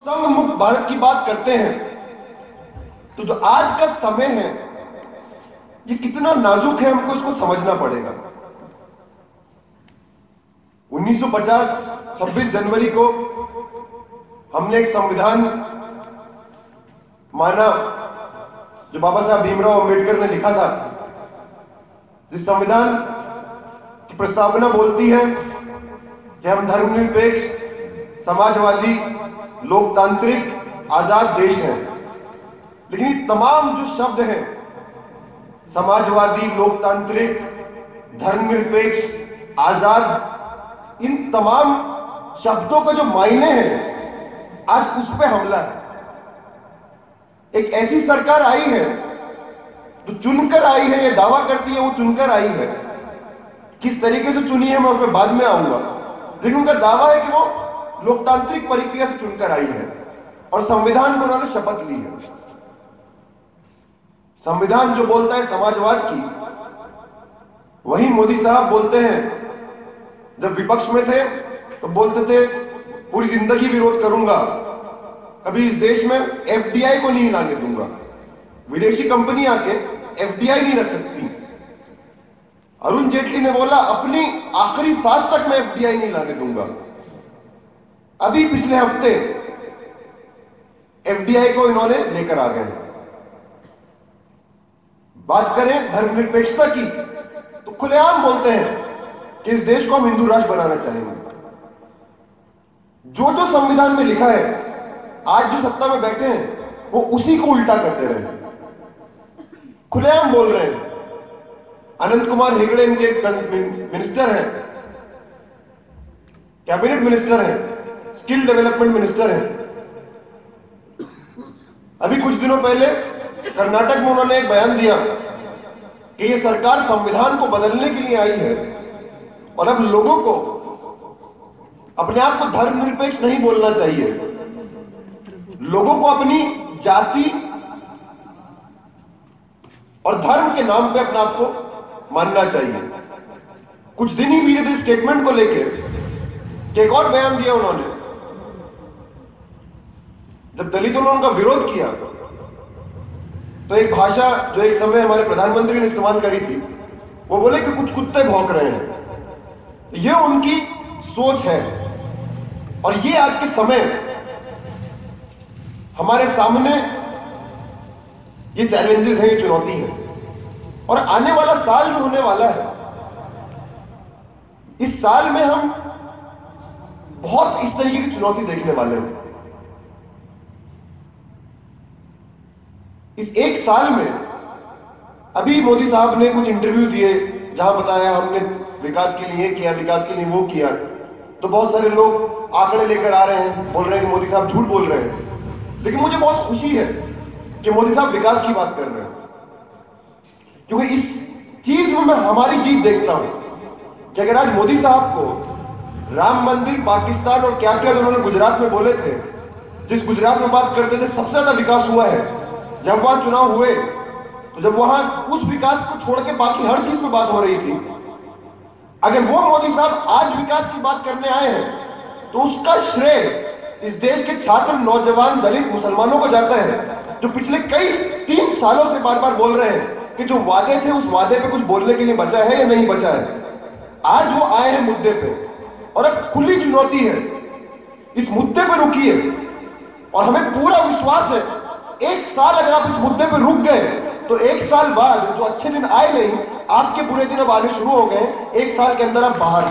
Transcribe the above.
संघ मुक्त भारत की बात करते हैं तो जो आज का समय है ये कितना नाजुक है, हमको इसको समझना पड़ेगा। 1950 26 जनवरी को हमने एक संविधान माना जो बाबा साहब भीमराव अंबेडकर ने लिखा था, जिस संविधान की प्रस्तावना बोलती है कि हम धर्मनिरपेक्ष, समाजवादी, लोकतांत्रिक, आजाद देश हैं। लेकिन ये तमाम जो शब्द हैं, समाजवादी, लोकतांत्रिक, धर्मनिरपेक्ष, आजाद, इन तमाम शब्दों का जो मायने हैं आज उस पे हमला है। एक ऐसी सरकार आई है जो चुनकर आई है, ये दावा करती है वो चुनकर आई है। किस तरीके से चुनी है मैं उसमें बाद में आऊंगा, लेकिन उनका दावा है कि वो लोकतांत्रिक प्रक्रिया से चुनकर आई है और संविधान में उन्होंने शपथ ली है। संविधान जो बोलता है समाजवाद की, वही मोदी साहब बोलते हैं। जब विपक्ष में थे तो बोलते थे पूरी जिंदगी विरोध करूंगा, कभी इस देश में एफडीआई को नहीं लाने दूंगा, विदेशी कंपनी आके एफडीआई नहीं रख सकती। अरुण जेटली ने बोला अपनी आखिरी सांस तक मैं एफडीआई नहीं लाने दूंगा। अभी पिछले हफ्ते एफडीआई को इन्होंने लेकर आ गए। बात करें धर्मनिरपेक्षता की तो खुलेआम बोलते हैं कि इस देश को हम हिंदू राष्ट्र बनाना चाहेंगे। जो जो संविधान में लिखा है आज जो सत्ता में बैठे हैं वो उसी को उल्टा करते रहे, खुलेआम बोल रहे हैं। अनंत कुमार हेगड़े इनके मिनिस्टर हैं, कैबिनेट मिनिस्टर हैं, स्किल डेवलपमेंट मिनिस्टर हैं। अभी कुछ दिनों पहले कर्नाटक में उन्होंने एक बयान दिया कि ये सरकार संविधान को बदलने के लिए आई है और अब लोगों को अपने आप को धर्मनिरपेक्ष नहीं बोलना चाहिए, लोगों को अपनी जाति और धर्म के नाम पे अपने आप को मानना चाहिए। कुछ दिन ही बीते थे स्टेटमेंट को लेकर कि एक और बयान दिया उन्होंने। जब दलितों ने उनका विरोध किया तो एक भाषा जो एक समय हमारे प्रधानमंत्री ने इस्तेमाल करी थी, वो बोले कि कुछ कुत्ते भौंक रहे हैं। ये उनकी सोच है और ये आज के समय हमारे सामने ये चैलेंजेस हैं, ये चुनौती है। और आने वाला साल जो होने वाला है, इस साल में हम बहुत इस तरीके की चुनौती देखने वाले हैं। इस एक साल में अभी मोदी साहब ने कुछ इंटरव्यू दिए जहां बताया हमने विकास के लिए किया, विकास के लिए वो किया। तो बहुत सारे लोग आंकड़े लेकर आ रहे हैं, बोल रहे हैं कि मोदी साहब झूठ बोल रहे हैं। लेकिन मुझे बहुत खुशी है कि मोदी साहब विकास की बात कर रहे हैं, क्योंकि इस चीज में मैं हमारी जीत देखता हूं कि अगर आज मोदी साहब को राम मंदिर, पाकिस्तान और क्या क्या उन्होंने गुजरात में बोले थे, जिस गुजरात में बात करते थे सबसे ज्यादा विकास हुआ है, जब वहां चुनाव हुए तो जब वहां उस विकास को छोड़ के बाकी हर चीज में बात हो रही थी, अगर वो मोदी साहब आज विकास की बात करने आए हैं तो उसका श्रेय इस देश के छात्र, नौजवान, दलित, मुसलमानों को जाता है, जो पिछले कई 3 सालों से बार बार बोल रहे हैं कि जो वादे थे उस वादे पे कुछ बोलने के लिए बचा है या नहीं बचा है। आज वो आए हैं मुद्दे पे और अब खुली चुनौती है, इस मुद्दे पे रुकिए। और हमें पूरा विश्वास है एक साल अगर आप इस मुद्दे पे रुक गए तो एक साल बाद जो अच्छे दिन आए नहीं, आपके बुरे दिन अब आने शुरू हो गए, एक साल के अंदर आप बाहर